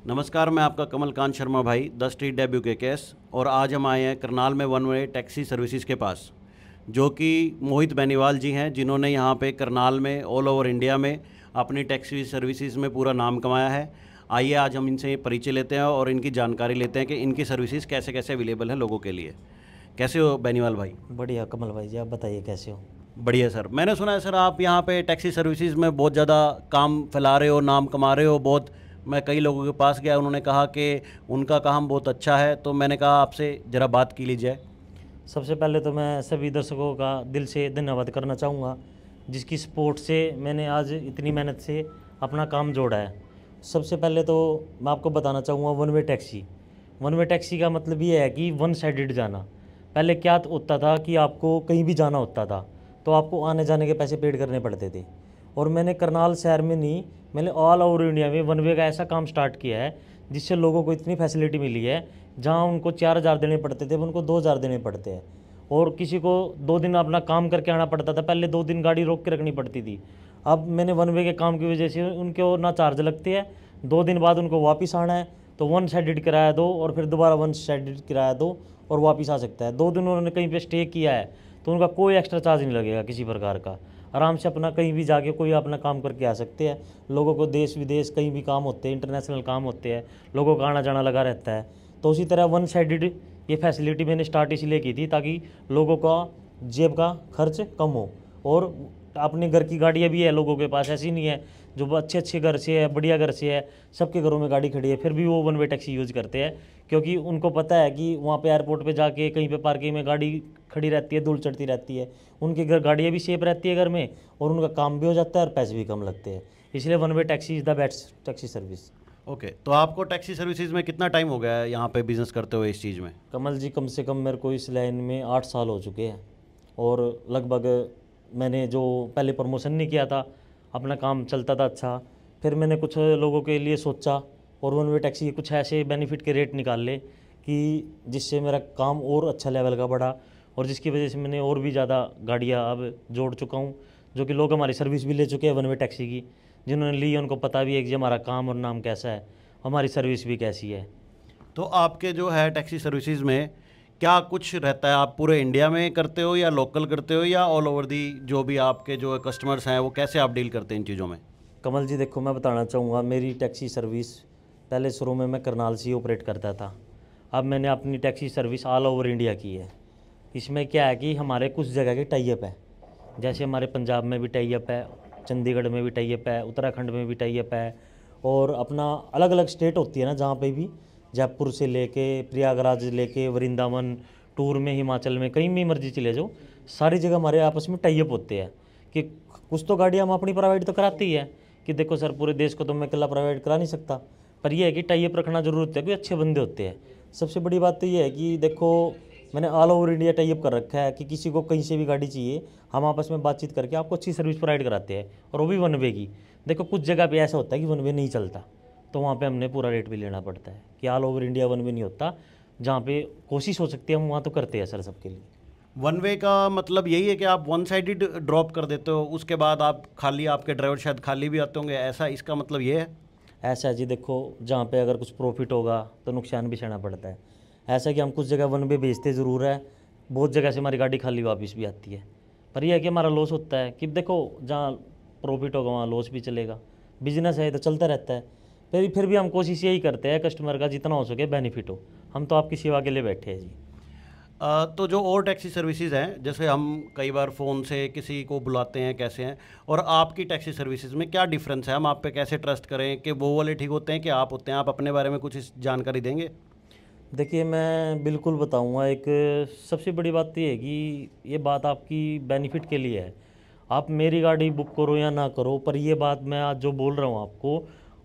नमस्कार, मैं आपका कमलकांत शर्मा भाई, द स्ट्रीट डेब्यू के केस। और आज हम आए हैं करनाल में वन वे टैक्सी सर्विसेज के पास, जो कि मोहित बेनीवाल जी हैं, जिन्होंने यहाँ पे करनाल में ऑल ओवर इंडिया में अपनी टैक्सी सर्विसेज में पूरा नाम कमाया है। आइए आज हम इनसे परिचय लेते हैं और इनकी जानकारी लेते हैं कि इनकी सर्विसेज कैसे कैसे अवेलेबल हैं लोगों के लिए। कैसे हो बेनीवाल भाई? बढ़िया कमल भाई जी, आप बताइए कैसे हो। बढ़िया सर। मैंने सुना है सर आप यहाँ पे टैक्सी सर्विसेज में बहुत ज़्यादा काम फैला रहे हो, नाम कमा रहे हो बहुत। मैं कई लोगों के पास गया, उन्होंने कहा कि उनका काम बहुत अच्छा है, तो मैंने कहा आपसे ज़रा बात की ली जाए। सबसे पहले तो मैं सभी दर्शकों का दिल से धन्यवाद करना चाहूँगा, जिसकी सपोर्ट से मैंने आज इतनी मेहनत से अपना काम जोड़ा है। सबसे पहले तो मैं आपको बताना चाहूँगा वन वे टैक्सी का मतलब ये है कि वन साइडेड जाना। पहले क्या होता था कि आपको कहीं भी जाना होता था तो आपको आने जाने के पैसे पेड करने पड़ते थे। और मैंने करनाल शहर में नहीं, मैंने ऑल ओवर इंडिया में वन वे का ऐसा काम स्टार्ट किया है जिससे लोगों को इतनी फैसिलिटी मिली है। जहां उनको 4,000 देने पड़ते थे उनको 2,000 देने पड़ते हैं। और किसी को 2 दिन अपना काम करके आना पड़ता था, पहले 2 दिन गाड़ी रोक के रखनी पड़ती थी। अब मैंने वन वे के काम की वजह से उनको ना चार्ज लगते हैं, 2 दिन बाद उनको वापस आना है तो वन साइडेड किराया दो और फिर दोबारा वन साइडेड किराया दो और वापस आ सकता है। 2 दिन उन्होंने कहीं पे स्टे किया है तो उनका कोई एक्स्ट्रा चार्ज नहीं लगेगा किसी प्रकार का। आराम से अपना कहीं भी जाके कोई अपना काम करके आ सकते हैं। लोगों को देश विदेश कहीं भी काम होते हैं, इंटरनेशनल काम होते हैं, लोगों का आना जाना लगा रहता है। तो उसी तरह वन साइडेड ये फैसिलिटी मैंने स्टार्ट इसलिए की थी ताकि लोगों का जेब का खर्च कम हो। और अपने घर की गाड़ियाँ भी है लोगों के पास, ऐसी नहीं है जो अच्छे अच्छे घर से है, बढ़िया घर से है, सबके घरों में गाड़ी खड़ी है, फिर भी वो वन वे टैक्सी यूज़ करते हैं। क्योंकि उनको पता है कि वहाँ पे एयरपोर्ट पे जाके कहीं पे पार्किंग में गाड़ी खड़ी रहती है, धूल चढ़ती रहती है, उनके घर गाड़ियाँ भी सेफ रहती है घर में और उनका काम भी हो जाता है और पैसे भी कम लगते हैं। इसलिए one way taxi is the best taxi service. Okay, तो आपको टैक्सी सर्विसेज में कितना टाइम हो गया है यहाँ पे बिज़नेस करते हुए इस चीज़ में? कमल जी, कम से कम मेरे को इस लाइन में 8 साल हो चुके हैं। और लगभग मैंने जो पहले प्रमोशन नहीं किया था, अपना काम चलता था अच्छा, फिर मैंने कुछ लोगों के लिए सोचा और वन वे टैक्सी के कुछ ऐसे बेनिफिट के रेट निकाले कि जिससे मेरा काम और अच्छा लेवल का बढ़ा और जिसकी वजह से मैंने और भी ज़्यादा गाड़ियाँ अब जोड़ चुका हूँ, जो कि लोग हमारी सर्विस भी ले चुके हैं वन वे टैक्सी की। जिन्होंने ली है उनको पता भी है कि हमारा काम और नाम कैसा है, हमारी सर्विस भी कैसी है। तो आपके जो है टैक्सी सर्विसेज में क्या कुछ रहता है? आप पूरे इंडिया में करते हो या लोकल करते हो या ऑल ओवर दी, जो भी आपके जो कस्टमर्स हैं वो कैसे आप डील करते हैं इन चीज़ों में? कमल जी देखो, मैं बताना चाहूँगा, मेरी टैक्सी सर्विस पहले शुरू में मैं करनाल से ही ऑपरेट करता था। अब मैंने अपनी taxi service all over India की है। इसमें क्या है कि हमारे कुछ जगह के टाई अप है, जैसे हमारे पंजाब में भी टाई अप है, चंडीगढ़ में भी टाई अप है, उत्तराखंड में भी टाई अप है। और अपना अलग अलग स्टेट होती है ना, जहाँ पे भी जयपुर से लेके प्रयागराज लेके वृंदावन, टूर में हिमाचल में कहीं भी मर्जी चले जाओ, सारी जगह हमारे आपस में टाई अप होते हैं कि कुछ तो गाड़ियाँ हम अपनी प्रोवाइड तो कराती ही है कि देखो सर, पूरे देश को तो मैं अकेला प्रोवाइड करा नहीं सकता, पर यह है कि टाई अप रखना जरूर होता है, कोई अच्छे बंदे होते हैं। सबसे बड़ी बात तो ये है कि देखो, मैंने all over India tie up कर रखा है कि किसी को कहीं से भी गाड़ी चाहिए, हम आपस में बातचीत करके आपको अच्छी सर्विस प्रोवाइड कराते हैं, और वो भी वन वे की। देखो कुछ जगह पे ऐसा होता है कि वन वे नहीं चलता, तो वहाँ पे हमने पूरा रेट भी लेना पड़ता है कि all over India one way नहीं होता। जहाँ पे कोशिश हो सकती है हम वहाँ तो करते हैं सर, सबके लिए। वन वे का मतलब यही है कि आप वन साइडेड ड्रॉप कर देते हो, उसके बाद आप खाली, आपके ड्राइवर शायद खाली भी आते होंगे, ऐसा इसका मतलब ये है? ऐसा है जी, देखो जहाँ पे अगर कुछ प्रॉफिट होगा तो नुकसान भी सहना पड़ता है। ऐसा है कि हम कुछ जगह वन वे बेचते ज़रूर है, बहुत जगह से हमारी गाड़ी खाली वापस भी आती है, पर यह है कि हमारा लॉस होता है कि देखो जहाँ प्रॉफिट होगा वहाँ लॉस भी चलेगा। बिजनेस है तो चलता रहता है। फिर भी हम कोशिश यही करते हैं कस्टमर का जितना हो सके बेनिफिट हो। हम तो आपकी सेवा के लिए बैठे हैं जी। तो जो और टैक्सी सर्विसेज हैं, जैसे हम कई बार फ़ोन से किसी को बुलाते हैं कैसे हैं, और आपकी टैक्सी सर्विसेज में क्या डिफरेंस है? हम आप पे कैसे ट्रस्ट करें कि वो वाले ठीक होते हैं कि आप होते हैं? आप अपने बारे में कुछ इस जानकारी देंगे? देखिए मैं बिल्कुल बताऊंगा। एक सबसे बड़ी बात तो ये है कि ये बात आपकी बेनिफिट के लिए है। आप मेरी गाड़ी बुक करो या ना करो, पर ये बात मैं आज जो बोल रहा हूँ आपको,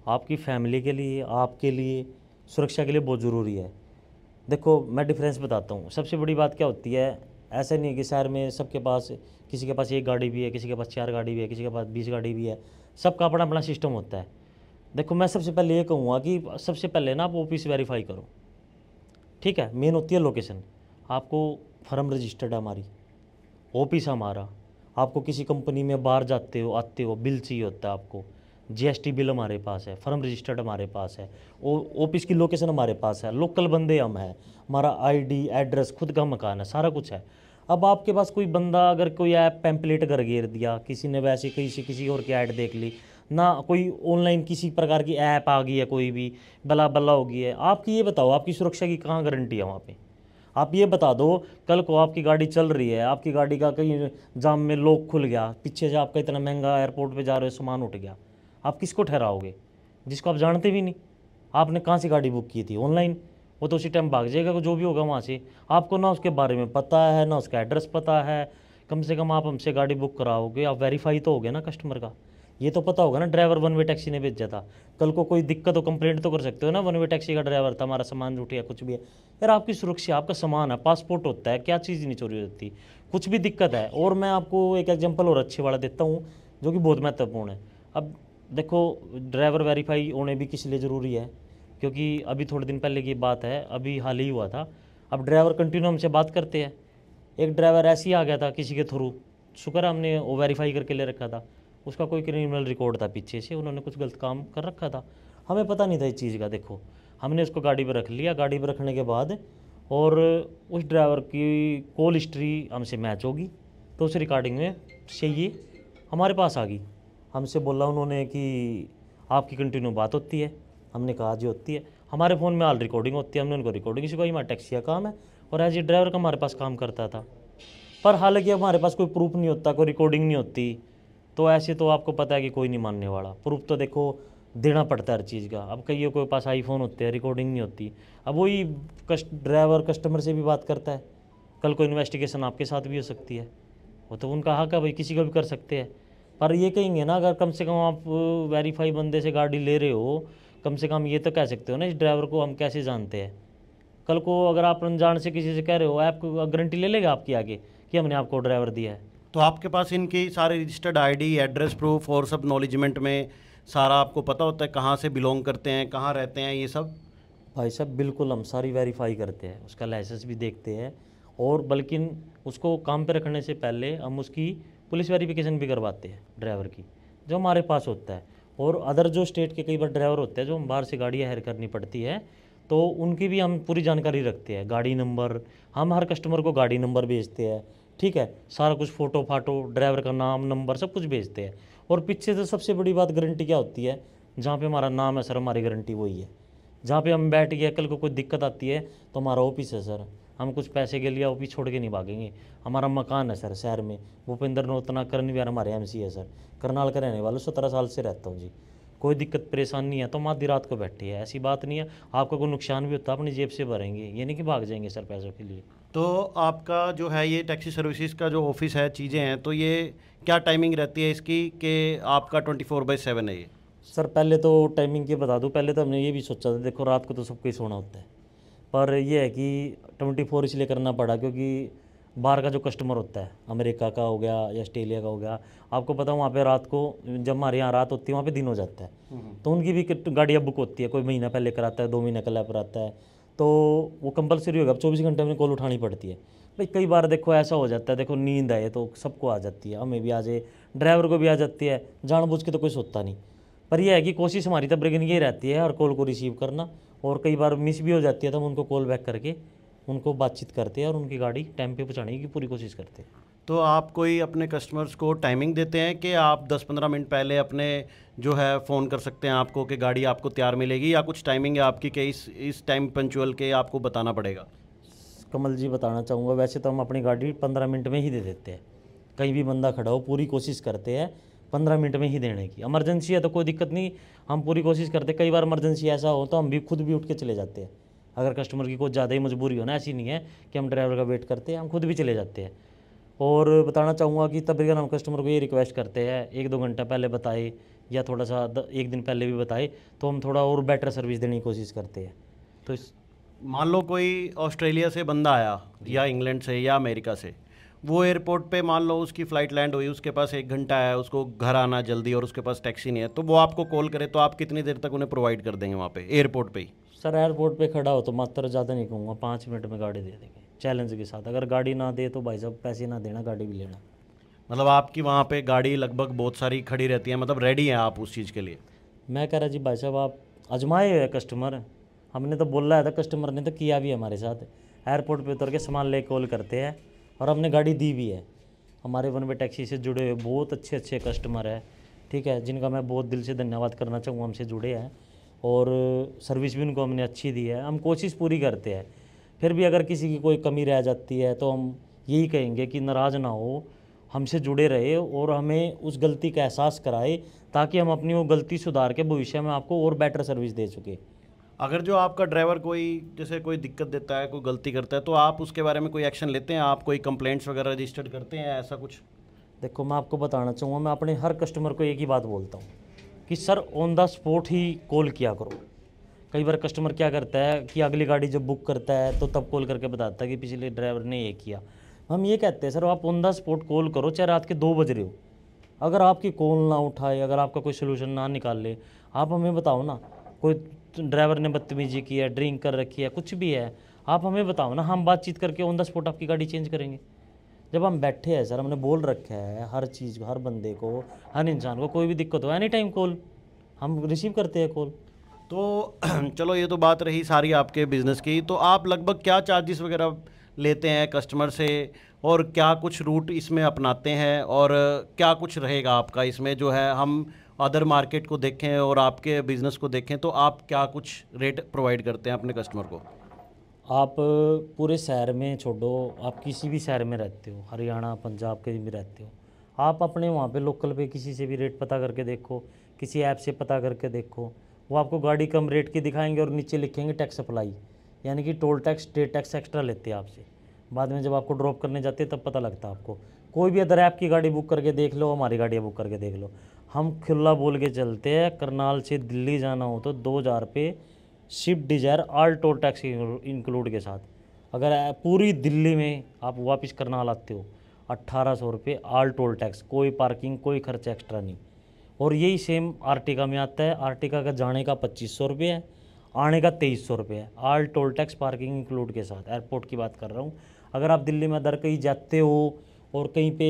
आपकी फैमिली के लिए, आपके लिए, सुरक्षा के लिए बहुत ज़रूरी है। देखो मैं डिफरेंस बताता हूँ। सबसे बड़ी बात क्या होती है, ऐसा नहीं है कि शहर में सबके पास, किसी के पास एक गाड़ी भी है, किसी के पास 4 गाड़ी भी है, किसी के पास 20 गाड़ी भी है, सबका अपना अपना सिस्टम होता है। देखो मैं सबसे पहले ये कहूँगा कि सबसे पहले ना आप ऑफिस वेरीफाई करो, ठीक है। मेन होती है लोकेशन। आपको फर्म रजिस्टर्ड है हमारी, ऑफिस हमारा। आपको किसी कंपनी में बाहर जाते हो आते हो बिल चाहिए होता है आपको, जीएसटी बिल हमारे पास है, फर्म रजिस्टर्ड हमारे पास है, ऑफिस की लोकेशन हमारे पास है, लोकल बंदे हम हैं, हमारा आईडी एड्रेस, खुद का मकान है, सारा कुछ है। अब आपके पास कोई बंदा अगर कोई ऐप पैम्पलेट कर घेर दिया, किसी ने वैसे किसी और की ऐड देख ली ना, कोई ऑनलाइन किसी प्रकार की ऐप आ गई है, कोई भी बला बला हो गई है, आपकी ये बताओ आपकी सुरक्षा की कहाँ गारंटी है वहाँ पे? आप ये बता दो, कल को आपकी गाड़ी चल रही है, आपकी गाड़ी का कहीं जाम में लॉक खुल गया, पीछे से आपका इतना महंगा एयरपोर्ट पे जा रहे हो सामान उठ गया, आप किसको ठहराओगे? जिसको आप जानते भी नहीं। आपने कहाँ से गाड़ी बुक की थी? ऑनलाइन। वो तो उसी टाइम भाग जाएगा जो भी होगा वहाँ से। आपको ना उसके बारे में पता है ना उसका एड्रेस पता है। कम से कम आप हमसे गाड़ी बुक कराओगे, आप वेरीफाई तो हो गया ना कस्टमर का, ये तो पता होगा ना ड्राइवर वन वे टैक्सी ने भेजा था। कल को कोई दिक्कत हो कंप्लेंट तो कर सकते हो ना, वन वे टैक्सी का ड्राइवर था, हमारा सामान लूट गया, कुछ भी है। यार आपकी सुरक्षा, आपका सामान है, पासपोर्ट होता है, क्या चीज़ नहीं चोरी होती, कुछ भी दिक्कत है। और मैं आपको एक एग्जाम्पल और अच्छे वाला देता हूँ जो कि बहुत महत्वपूर्ण है। अब देखो, ड्राइवर वेरीफाई होने भी किस लिए ज़रूरी है, क्योंकि अभी थोड़े दिन पहले की बात है, अभी हाल ही हुआ था। अब ड्राइवर कंटिन्यू हमसे बात करते हैं, एक ड्राइवर ऐसे ही आ गया था किसी के थ्रू, शुक्र है हमने वो वेरीफाई करके ले रखा था, उसका कोई क्रिमिनल रिकॉर्ड था पीछे से, उन्होंने कुछ गलत काम कर रखा था, हमें पता नहीं था इस चीज़ का। देखो, हमने उसको गाड़ी पर रख लिया, गाड़ी पर रखने के बाद और उस ड्राइवर की कॉल हिस्ट्री हमसे मैच होगी, तो उस रिकॉर्डिंग में से ये हमारे पास आ गई। हमसे बोला उन्होंने कि आपकी कंटिन्यू बात होती है, हमने कहा जी होती है, हमारे फ़ोन में ऑल रिकॉर्डिंग होती है, हमने उनको रिकॉर्डिंग सिखाई, हमारा टैक्सी का काम है और एज ए ड्राइवर का हमारे पास काम करता था। पर हालांकि हमारे पास कोई प्रूफ नहीं होता, कोई रिकॉर्डिंग नहीं होती, तो ऐसे तो आपको पता है कि कोई नहीं मानने वाला। प्रूफ तो देखो देना पड़ता है हर चीज़ का। अब कईयों के पास आईफोन होते हैं, रिकॉर्डिंग नहीं होती, अब वही ड्राइवर कस्टमर से भी बात करता है, कल को इन्वेस्टिगेशन आपके साथ भी हो सकती है, वो तो उनका हक है भाई, किसी को भी कर सकते हैं। पर ये कहेंगे ना, अगर कम से कम आप वेरीफाई बंदे से गाड़ी ले रहे हो, कम से कम ये तो कह सकते हो ना इस ड्राइवर को हम कैसे जानते हैं। कल को अगर आप अनजान से किसी से कह रहे हो, ऐप गारंटी ले लेगा आपकी आगे कि हमने आपको ड्राइवर दिया है? तो आपके पास इनकी सारे रजिस्टर्ड आईडी, एड्रेस प्रूफ और सब नॉलेजमेंट में सारा आपको पता होता है, कहाँ से बिलोंग करते हैं, कहाँ रहते हैं, ये सब? भाई साहब बिल्कुल, हम सारी वेरीफाई करते हैं, उसका लाइसेंस भी देखते हैं, और बल्कि उसको काम पे रखने से पहले हम उसकी पुलिस वेरिफिकेशन भी करवाते हैं ड्राइवर की, जो हमारे पास होता है। और अदर जो स्टेट के कई बार ड्राइवर होते हैं जो हम बाहर से गाड़ियाँ हायर करनी पड़ती है, तो उनकी भी हम पूरी जानकारी रखते हैं, गाड़ी नंबर, हम हर कस्टमर को गाड़ी नंबर भेजते हैं, ठीक है, सारा कुछ फ़ोटो फाटो, ड्राइवर का नाम नंबर सब कुछ भेजते हैं। और पीछे से सबसे बड़ी बात गारंटी क्या होती है, जहाँ पे हमारा नाम है सर, हमारी गारंटी वही है। जहाँ पे हम बैठ गए, कल को कोई दिक्कत आती है तो हमारा ऑफिस है सर, हम कुछ पैसे के लिए ऑफिस छोड़ के नहीं भागेंगे। हमारा मकान है सर शहर में, भूपेंद्र नौतना करण विहार हमारे एमसी है सर, करनाल का रहने वाला, 17 साल से रहता हूँ जी। कोई दिक्कत परेशानी नहीं है तो हम आधी रात को बैठे हैं, ऐसी बात नहीं है। आपका कोई नुकसान भी होता है अपनी जेब से भरेंगे, ये नहीं कि भाग जाएंगे सर पैसों के लिए। तो आपका जो है ये टैक्सी सर्विसेज का जो ऑफिस है, चीज़ें हैं, तो ये क्या टाइमिंग रहती है इसकी कि आपका 24/7 है ये? सर पहले तो टाइमिंग की बता दूं, पहले तो हमने ये भी सोचा था, देखो रात को तो सबको ही सोना होता है, पर ये है कि 24 इसलिए करना पड़ा क्योंकि बाहर का जो कस्टमर होता है, अमेरिका का हो गया या ऑस्ट्रेलिया का हो गया, आपको पता है वहाँ पे रात को, जब हमारे यहाँ रात होती है वहाँ पे दिन हो जाता है, तो उनकी भी गाड़ियाँ बुक होती है, कोई महीना पहले कराता है, 2 महीने का लैप रहता है, तो वो कंपलसरी होगा, अब 24 घंटे में कॉल उठानी पड़ती है भाई। कई बार देखो ऐसा हो जाता है, देखो नींद आए तो सबको आ जाती है, हमें भी आ जाए, ड्राइवर को भी आ जाती है, जानबूझ के तो कोई सोता नहीं। पर यह है कि कोशिश हमारी तब लेकिन ये रहती है हर कॉल को रिसीव करना, और कई बार मिस भी हो जाती है तो हम उनको कॉल बैक करके उनको बातचीत करते हैं और उनकी गाड़ी टाइम पे पहुंचाने की पूरी कोशिश करते हैं। तो आप कोई अपने कस्टमर्स को टाइमिंग देते हैं कि आप 10-15 मिनट पहले अपने जो है फ़ोन कर सकते हैं आपको कि गाड़ी आपको तैयार मिलेगी, या कुछ टाइमिंग है आपकी कि इस टाइम पंचुअल के आपको बताना पड़ेगा? कमल जी बताना चाहूँगा, वैसे तो हम अपनी गाड़ी 15 मिनट में ही दे देते हैं, कहीं भी बंदा खड़ा हो पूरी कोशिश करते हैं 15 मिनट में ही देने की। इमरजेंसी है तो कोई दिक्कत नहीं, हम पूरी कोशिश करते हैं। कई बार इमरजेंसी ऐसा हो तो हम भी खुद भी उठ के चले जाते हैं, अगर कस्टमर की कुछ ज़्यादा ही मजबूरी हो ना, ऐसी नहीं है कि हम ड्राइवर का वेट करते हैं, हम खुद भी चले जाते हैं। और बताना चाहूँगा कि तकरीबन हम कस्टमर को ये रिक्वेस्ट करते हैं 1-2 घंटा पहले बताए, या थोड़ा सा 1 दिन पहले भी बताए, तो हम थोड़ा और बेटर सर्विस देने की कोशिश करते हैं। तो इस मान लो कोई ऑस्ट्रेलिया से बंदा आया या इंग्लैंड से या अमेरिका से, वो एयरपोर्ट पे मान लो उसकी फ़्लाइट लैंड हुई, उसके पास 1 घंटा है, उसको घर आना जल्दी और उसके पास टैक्सी नहीं है, तो वो आपको कॉल करे तो आप कितनी देर तक उन्हें प्रोवाइड कर देंगे वहाँ पे एयरपोर्ट पे ही? सर एयरपोर्ट पे खड़ा हो तो मात्र ज़्यादा नहीं कहूँगा, 5 मिनट में गाड़ी दे देंगे चैलेंज के साथ। अगर गाड़ी ना दे तो भाई साहब पैसे ना देना, गाड़ी भी लेना। मतलब आपकी वहाँ पे गाड़ी लगभग बहुत सारी खड़ी रहती है, मतलब रेडी हैं आप उस चीज़ के लिए? मैं कह रहा जी भाई साहब आप आजमाए हुए कस्टमर, हमने तो बोला था, कस्टमर ने तो किया भी है हमारे साथ। एयरपोर्ट पे उतर के सामान ले कॉल करते हैं और हमने गाड़ी दी भी है। हमारे वन वे टैक्सी से जुड़े हुए बहुत अच्छे अच्छे कस्टमर है, ठीक है, जिनका मैं बहुत दिल से धन्यवाद करना चाहूँगा, हमसे जुड़े हैं और सर्विस भी उनको हमने अच्छी दी है। हम कोशिश पूरी करते हैं, फिर भी अगर किसी की कोई कमी रह जाती है तो हम यही कहेंगे कि नाराज़ ना हो, हमसे जुड़े रहे और हमें उस गलती का एहसास कराए, ताकि हम अपनी वो गलती सुधार के भविष्य में आपको और बेटर सर्विस दे सके। अगर जो आपका ड्राइवर कोई जैसे कोई दिक्कत देता है, कोई गलती करता है, तो आप उसके बारे में कोई एक्शन लेते हैं? आप कोई कंप्लेंट्स वगैरह रजिस्टर्ड करते हैं, ऐसा कुछ? देखो मैं आपको बताना चाहूँगा, मैं अपने हर कस्टमर को एक ही बात बोलता हूँ कि sir on the spot he call किया करो। कई बार कस्टमर क्या करता है कि अगली गाड़ी जब बुक करता है तो तब कॉल करके बताता है कि पिछले ड्राइवर ने ये किया। हम ये कहते हैं सर आप ऑन द स्पॉट कॉल करो, चाहे रात के 2 बज रहे हो। अगर आपकी कॉल ना उठाए, अगर आपका कोई सोल्यूशन ना निकाल ले, आप हमें बताओ ना। कोई ड्राइवर ने बदतमीजी की है, ड्रिंक कर रखी है, कुछ भी है, आप हमें बताओ ना, हम बातचीत करके ऑन द स्पॉट आपकी गाड़ी चेंज करेंगे। जब हम बैठे हैं सर, हमने बोल रखा है हर चीज़, हर बंदे को, हर इंसान को कोई भी दिक्कत हो एनी टाइम कॉल, हम रिसीव करते हैं कॉल। तो चलो ये तो बात रही सारी आपके बिज़नेस की। तो आप लगभग क्या चार्जेस वगैरह लेते हैं कस्टमर से, और क्या कुछ रूट इसमें अपनाते हैं, और क्या कुछ रहेगा आपका इसमें जो है, हम अदर मार्केट को देखें और आपके बिज़नेस को देखें तो आप क्या कुछ रेट प्रोवाइड करते हैं अपने कस्टमर को? आप पूरे शहर में छोड़ो, आप किसी भी शहर में रहते हो, हरियाणा पंजाब कहीं भी रहते हो, आप अपने वहाँ पे लोकल पे किसी से भी रेट पता करके देखो, किसी ऐप से पता करके देखो, वो आपको गाड़ी कम रेट की दिखाएंगे और नीचे लिखेंगे टैक्स अप्लाई, यानी कि toll tax, state tax extra लेते हैं आपसे। बाद में जब आपको ड्रॉप करने जाते हैं तब पता लगता है आपको। कोई भी अदर ऐप की गाड़ी बुक करके देख लो, हमारी गाड़ियाँ बुक करके देख लो। हम खुला बोल के चलते हैं, करनाल से दिल्ली जाना हो तो 2000 रुपये Swift Dzire all toll tax include के साथ। अगर पूरी दिल्ली में आप वापस करनाल आते हो 1800 रुपये ऑल टोल टैक्स, कोई पार्किंग कोई खर्चा एक्स्ट्रा नहीं। और यही सेम आर्टिका में आता है, आर्टिका का जाने का 2500 रुपये है, आने का 2300 रुपये है, all toll tax parking include के साथ। एयरपोर्ट की बात कर रहा हूँ। अगर आप दिल्ली में अदर कहीं जाते हो और कहीं पे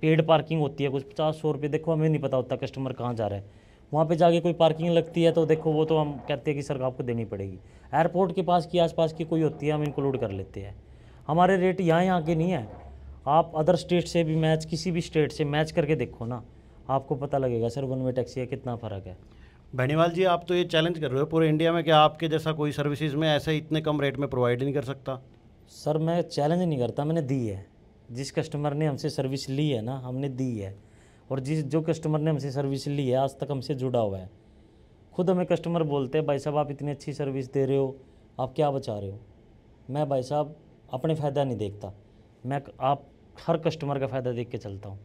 पेड पार्किंग होती है कुछ 50-100 रुपये, देखो हमें नहीं पता होता कस्टमर कहाँ जा रहा है, वहाँ पे जाके कोई पार्किंग लगती है तो देखो वो तो हम कहते हैं कि सर आपको देनी पड़ेगी। एयरपोर्ट के पास की आसपास की कोई होती है हम इंक्लूड कर लेते हैं। हमारे रेट यहाँ के नहीं है, आप अदर स्टेट से भी मैच, किसी भी स्टेट से मैच करके देखो ना, आपको पता लगेगा सर वन वे टैक्सी का कितना फ़र्क है। बेनीवाल जी, आप तो ये चैलेंज कर रहे हो पूरे इंडिया में, क्या आपके जैसा कोई सर्विसेज में ऐसे इतने कम रेट में प्रोवाइड नहीं कर सकता? सर मैं चैलेंज नहीं करता, मैंने दी है। जिस कस्टमर ने हमसे सर्विस ली है ना, हमने दी है। और जो कस्टमर ने हमसे सर्विस ली है आज तक हमसे जुड़ा हुआ है। खुद हमें कस्टमर बोलते हैं भाई साहब आप इतनी अच्छी सर्विस दे रहे हो, आप क्या बचा रहे हो। मैं भाई साहब अपने फ़ायदा नहीं देखता, मैं आप हर कस्टमर का फ़ायदा देख के चलता हूँ,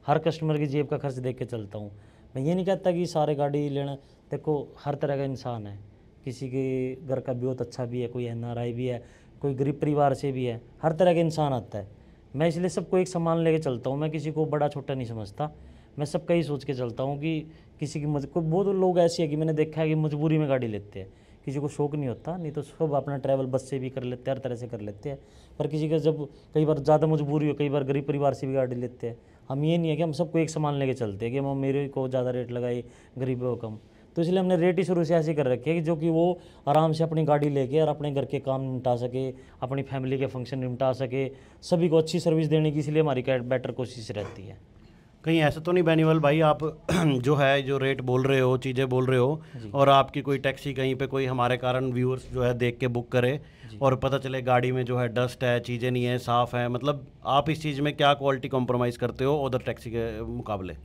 हर कस्टमर की जेब का खर्च देख के चलता हूँ। मैं ये नहीं कहता कि सारे गाड़ी लेना, देखो हर तरह का इंसान है, किसी के घर का बहुत अच्छा भी है, कोई NRI भी है, कोई गरीब परिवार से भी है, हर तरह का इंसान आता है। मैं इसलिए सबको एक समान लेके चलता हूँ, मैं किसी को बड़ा छोटा नहीं समझता, मैं सबका ही सोच के चलता हूँ कि किसी की कोई बहुत लोग ऐसे हैं कि मैंने देखा है कि मजबूरी में गाड़ी लेते हैं, किसी को शौक नहीं होता, नहीं तो सब अपना ट्रैवल बस से भी कर लेते हैं, हर तरह से कर लेते हैं। पर किसी का जब कई बार ज़्यादा मजबूरी हो, कई बार गरीब परिवार से भी गाड़ी लेते हैं। हम ये नहीं है कि हम सबको एक समान लेके चलते हैं कि हम मेरे को ज़्यादा रेट लगाए, गरीबों को कम। तो इसलिए हमने रेट ही शुरू से ऐसे कर रखे है कि जो कि वो आराम से अपनी गाड़ी लेके और अपने घर के काम निपटा सके, अपनी फैमिली के फंक्शन निपटा सके, सभी को अच्छी सर्विस देने की इसलिए हमारी बेटर कोशिश रहती है। कहीं ऐसा तो नहीं बेनीवाल भाई, आप जो है जो रेट बोल रहे हो, चीज़ें बोल रहे हो, और आपकी कोई टैक्सी कहीं पे कोई हमारे कारण व्यूअर्स जो है देख के बुक करे और पता चले गाड़ी में जो है डस्ट है, चीज़ें नहीं है, साफ़ है, मतलब आप इस चीज़ में क्या क्वालिटी कॉम्प्रोमाइज़ करते हो अदर टैक्सी के मुकाबले?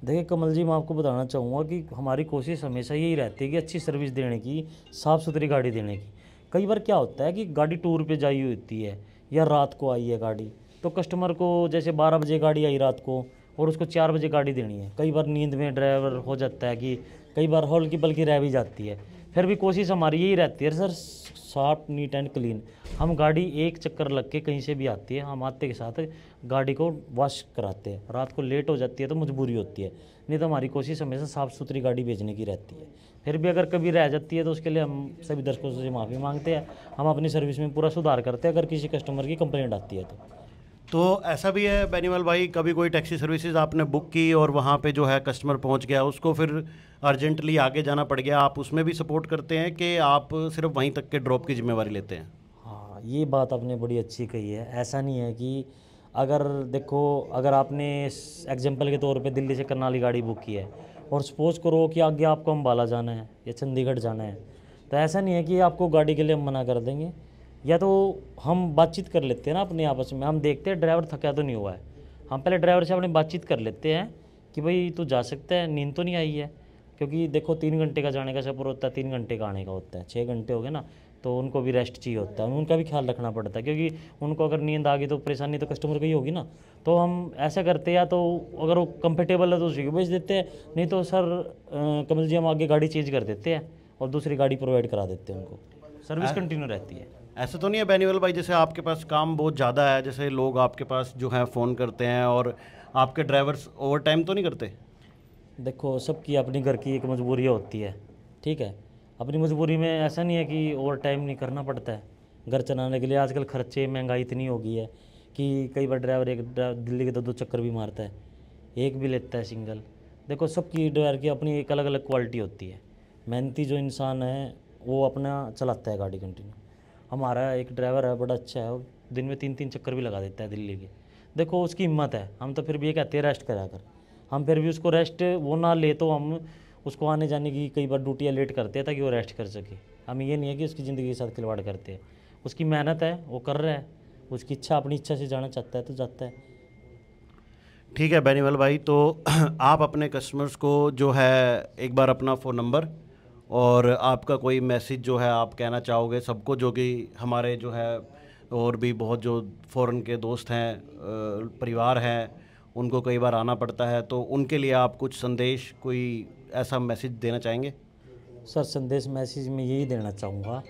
देखिए कमल जी, मैं आपको बताना चाहूँगा कि हमारी कोशिश हमेशा यही रहती है कि अच्छी सर्विस देने की, साफ़ सुथरी गाड़ी देने की। कई बार क्या होता है कि गाड़ी टूर पे जाई होती है या रात को आई है गाड़ी, तो कस्टमर को जैसे 12 बजे गाड़ी आई रात को और उसको 4 बजे गाड़ी देनी है। कई बार नींद में ड्राइवर हो जाता है कि कई बार हल्की बल्कि रह भी जाती है। फिर भी कोशिश हमारी यही रहती है सर, साफ नीट एंड क्लीन। हम गाड़ी एक चक्कर लग के कहीं से भी आती है, हम आते के साथ गाड़ी को वॉश कराते हैं। रात को लेट हो जाती है तो मजबूरी होती है, नहीं तो हमारी कोशिश हमेशा साफ़ सुथरी गाड़ी भेजने की रहती है। फिर भी अगर कभी रह जाती है तो उसके लिए हम सभी दर्शकों से माफ़ी मांगते हैं। हम अपनी सर्विस में पूरा सुधार करते हैं अगर किसी कस्टमर की कंप्लेंट आती है तो। तो ऐसा भी है बेनीवाल भाई, कभी कोई टैक्सी सर्विसेज आपने बुक की और वहाँ पे जो है कस्टमर पहुँच गया, उसको फिर अर्जेंटली आगे जाना पड़ गया, आप उसमें भी सपोर्ट करते हैं कि आप सिर्फ वहीं तक के ड्रॉप की जिम्मेवारी लेते हैं? हाँ, ये बात आपने बड़ी अच्छी कही है। ऐसा नहीं है कि अगर देखो, अगर आपने एग्जांपल के तौर पे दिल्ली से करनाल की गाड़ी बुक की है और सपोज करो कि आगे आपको अम्बाला जाना है या चंडीगढ़ जाना है, तो ऐसा नहीं है कि आपको गाड़ी के लिए हम मना कर देंगे। या तो हम बातचीत कर लेते हैं ना अपने आपस में, हम देखते हैं ड्राइवर थका तो नहीं हुआ है, हम पहले ड्राइवर से अपनी बातचीत कर लेते हैं कि भाई तू जा सकता है, नींद तो नहीं आई है। क्योंकि देखो 3 घंटे का जाने का सफ़र होता है, 3 घंटे का आने का होता है, 6 घंटे हो गए ना, तो उनको भी रेस्ट चाहिए होता है, उनका भी ख्याल रखना पड़ता है। क्योंकि उनको अगर नींद आ गई तो परेशानी तो कस्टमर को ही होगी ना। तो हम ऐसा करते हैं, या तो अगर वो कंफर्टेबल है तो उसी को भेज देते हैं, नहीं तो सर कमल जी हम आगे गाड़ी चेंज कर देते हैं और दूसरी गाड़ी प्रोवाइड करा देते हैं उनको, सर्विस कंटिन्यू रहती है। ऐसा तो नहीं है बेनीवाल भाई, जैसे आपके पास काम बहुत ज़्यादा है, जैसे लोग आपके पास जो है फ़ोन करते हैं और आपके ड्राइवर्स ओवर टाइम तो नहीं करते? देखो सबकी अपनी घर की एक मजबूरी होती है, ठीक है। अपनी मजबूरी में ऐसा नहीं है कि ओवर टाइम नहीं करना पड़ता है घर चलाने के लिए। आजकल खर्चे महंगाई इतनी हो गई है कि कई बार ड्राइवर दिल्ली के 2-2 चक्कर भी मारता है, एक भी लेता है सिंगल। देखो सबकी ड्राइवर की अपनी एक अलग अलग क्वालिटी होती है। मेहनती जो इंसान है वो अपना चलाता है गाड़ी कंटिन्यू। हमारा एक ड्राइवर है बड़ा अच्छा है, वो दिन में 3-3 चक्कर भी लगा देता है दिल्ली के। देखो उसकी हिम्मत है, हम तो फिर भी ये कहते हैं रेस्ट करा कर। हम फिर भी उसको रेस्ट वो ना ले तो हम उसको आने जाने की कई बार ड्यूटियाँ लेट करते हैं ताकि वो रेस्ट कर सके। हम ये नहीं है कि उसकी ज़िंदगी के साथ खिलवाड़ करते हैं। उसकी मेहनत है, वो कर रहा है, उसकी इच्छा अपनी इच्छा से जाना चाहता है तो जाता है। ठीक है बेनीवाल भाई, तो आप अपने कस्टमर्स को जो है एक बार अपना फ़ोन नंबर और आपका कोई मैसेज जो है आप कहना चाहोगे सबको, जो कि हमारे जो है और भी बहुत जो फ़ॉरेन के दोस्त हैं, परिवार हैं, उनको कई बार आना पड़ता है, तो उनके लिए आप कुछ संदेश, कोई ऐसा मैसेज देना चाहेंगे? सर संदेश मैसेज में यही देना चाहूँगा,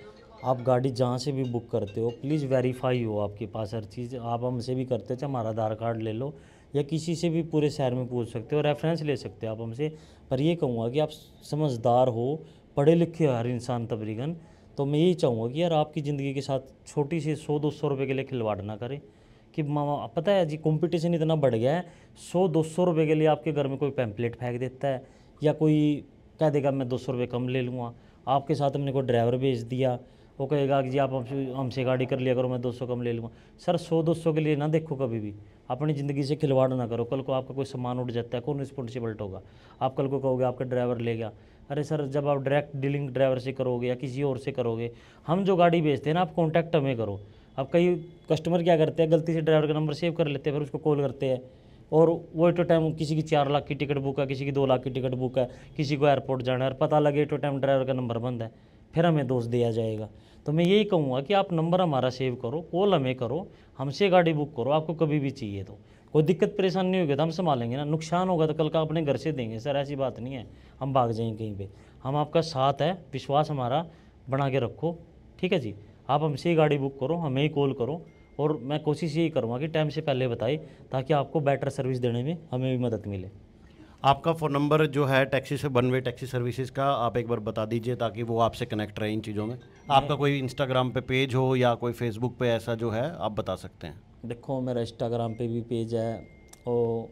आप गाड़ी जहाँ से भी बुक करते हो प्लीज़ वेरीफाई हो आपके पास हर चीज़। आप हमसे भी करते हो, चाहे हमारा आधार कार्ड ले लो या किसी से भी पूरे शहर में पूछ सकते हो, रेफरेंस ले सकते हो आप हमसे। पर ये कहूँगा कि आप समझदार हो, पढ़े लिखे हो हर इंसान तकरीबन, तो मैं यही चाहूँगा कि यार आपकी ज़िंदगी के साथ छोटी सी 100-200 रुपये के लिए खिलवाड़ ना करें। कि पता है जी कंपटीशन इतना बढ़ गया है, 100-200 रुपये के लिए आपके घर में कोई पैम्पलेट फेंक देता है या कोई कह देगा मैं 200 रुपये कम ले लूँगा। आपके साथ हमने कोई ड्राइवर भेज दिया, वो कहेगा कि जी आप हमसे गाड़ी कर लिया करो, मैं 200 कम ले लूँगा। सर 100-200 के लिए ना देखो, कभी भी अपनी ज़िंदगी से खिलवाड़ ना करो। कल को आपका कोई सामान उठ जाता है, कौन रिस्पॉन्सिबल होगा? आप कल को कहोगे आपका ड्राइवर ले गया। अरे सर जब आप डायरेक्ट डीलिंग ड्राइवर से करोगे या किसी और से करोगे, हम जो गाड़ी भेजते हैं ना आप कॉन्टैक्ट हमें करो। अब कई कस्टमर क्या करते हैं, गलती से ड्राइवर का नंबर सेव कर लेते हैं, फिर उसको कॉल करते हैं और वो एटो टाइम किसी की 4 लाख की टिकट बुक है, किसी की 2 लाख की टिकट बुक है, किसी को एयरपोर्ट जाना है और पता लगे एटो टाइम ड्राइवर का नंबर बंद है, फिर हमें दोष दिया जाएगा। तो मैं यही कहूँगा कि आप नंबर हमारा सेव करो, कॉल हमें करो, हमसे गाड़ी बुक करो। आपको कभी भी चाहिए तो कोई दिक्कत परेशानी नहीं होगी तो हम संभालेंगे ना। नुकसान होगा तो कल का अपने घर से देंगे सर, ऐसी बात नहीं है हम भाग जाएंगे कहीं पे। हम आपका साथ है, विश्वास हमारा बना के रखो, ठीक है जी। आप हमसे ही गाड़ी बुक करो, हमें ही कॉल करो और मैं कोशिश यही करूँगा कि टाइम से पहले बताए ताकि आपको बेटर सर्विस देने में हमें भी मदद मिले। आपका फ़ोन नंबर जो है टैक्सी से वन वे टैक्सी सर्विसेज का आप एक बार बता दीजिए ताकि वो आपसे कनेक्ट रहे इन चीज़ों में। आपका कोई इंस्टाग्राम पे पेज हो या कोई फेसबुक पे ऐसा जो है आप बता सकते हैं? देखो मेरा इंस्टाग्राम पे भी पेज है और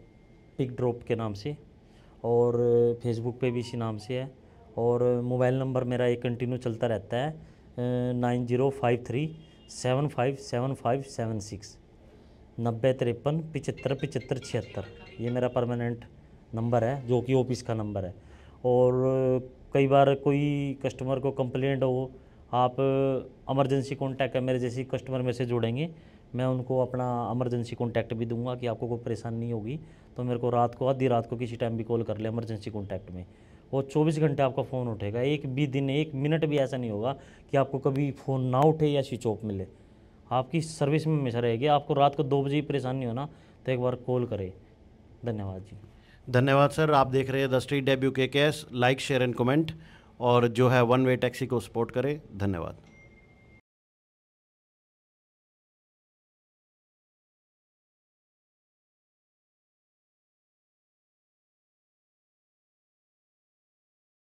पिक ड्रॉप के नाम से, और फेसबुक पे भी इसी नाम से है, और मोबाइल नंबर मेरा एक कंटिन्यू चलता रहता है 9053757576 9053757576। ये मेरा परमानेंट नंबर है जो कि ऑफिस का नंबर है। और कई बार कोई कस्टमर को कंप्लेंट हो, आप इमरजेंसी कॉन्टैक्ट है, मेरे जैसे कस्टमर में से जुड़ेंगे, मैं उनको अपना इमरजेंसी कॉन्टैक्ट भी दूंगा कि आपको कोई परेशानी नहीं होगी तो मेरे को रात को आधी रात को किसी टाइम भी कॉल कर ले इमरजेंसी कॉन्टैक्ट में, वो 24 घंटे आपका फ़ोन उठेगा। एक भी दिन एक मिनट भी ऐसा नहीं होगा कि आपको कभी फ़ोन ना उठे या स्विच ऑफ मिले। आपकी सर्विस में हमेशा रहेगी। आपको रात को 2 बजे परेशानी हो ना तो एक बार कॉल करें। धन्यवाद जी। धन्यवाद सर। आप देख रहे हैं द स्ट्रीट डेब्यू के case. Like share and comment और जो है वन वे टैक्सी को सपोर्ट करें। धन्यवाद।